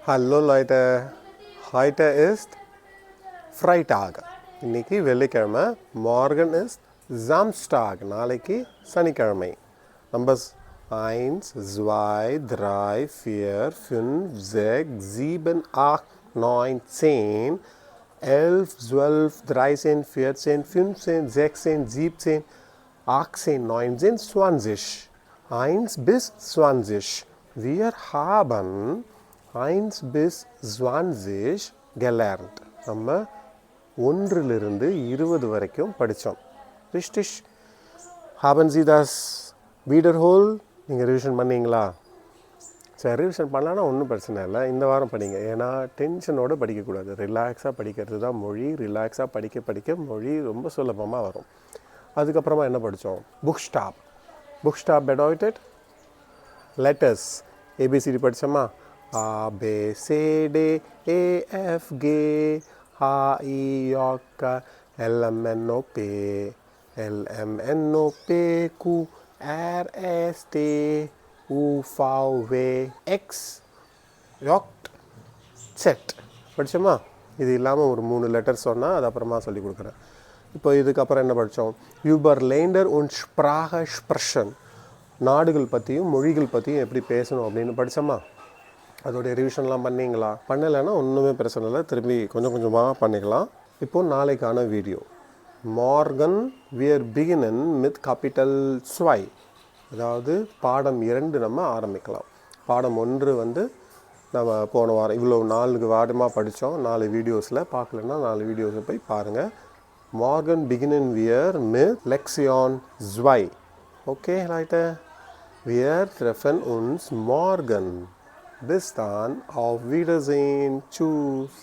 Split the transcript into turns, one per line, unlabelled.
Hallo Leute, heute ist Freitag. இன்னைக்கு வெள்ளிக்கிழமை. Morgen ist Samstag. நாளைக்கு சனிக்கிழமை. Numbers 1, 2, 3, 4, 5, 6, 7, 8, 9, 10, 11, 12, 13, 14, 15, 16, 17, 18, 19, 20. 1 bis 20. Wir haben 1 bis 20 gelernt. நம்ம 1லிருந்து 20 வரைக்கும் படித்தோம். Richtig? Haben Sie das Wiederholung? நீங்கள் ரிவிஷன் பண்ணீங்களா? சரி, ரிவிஷன் பண்ணலான்னா ஒன்றும் பிரச்சனை இல்லை. இந்த வாரம் படிங்க. ஏன்னா டென்ஷனோடு படிக்கக்கூடாது. ரிலாக்ஸாக படிக்கிறது தான் மொழி. ரிலாக்ஸாக படிக்க மொழி ரொம்ப சுலபமாக வரும். அதுக்கப்புறமா என்ன படித்தோம்? புக்ஸ்டாப். புக்ஸ்டாப் bedeutet letters. ABCD படித்தோமா? A, B, C, D, E, F, G, H, I, J, K, L, M, N, O, P, L, M, N, O, P, Q, R, S, T, U, V, W, X, Y, Z. படித்தோமா? இது இல்லாமல் ஒரு 3 letter சொன்னால் அது அப்புறமா சொல்லி கொடுக்குறேன். இப்போ இதுக்கப்புறம் என்ன படித்தோம்? Überländer und Sprache sprechen. நாடுகள் பற்றியும் மொழிகள் பற்றியும் எப்படி பேசணும் அப்படின்னு படித்தோமா? அதோடைய ரிவிஷன்லாம் பண்ணிங்களா? பண்ணலைன்னா ஒன்றுமே பிரச்சனை இல்லை. திரும்பி கொஞ்சம் கொஞ்சமாக பண்ணிக்கலாம். இப்போது நாளைக்கான வீடியோ. மார்கன் வியர் பிகினன் வித் கேபிட்டல் 2. அதாவது பாடம் 2 நம்ம ஆரம்பிக்கலாம். பாடம் 1 வந்து நம்ம போன வாரம் இவ்வளோ 4 வாரமாக படித்தோம். 4 வீடியோஸில் பார்க்கலன்னா 4 வீடியோஸை போய் பாருங்கள். Morgen beginnen wir mit Lektion 2. Okay, Leute? Wir treffen uns morgen. Bis dann, auf Wiedersehen. Tschüss.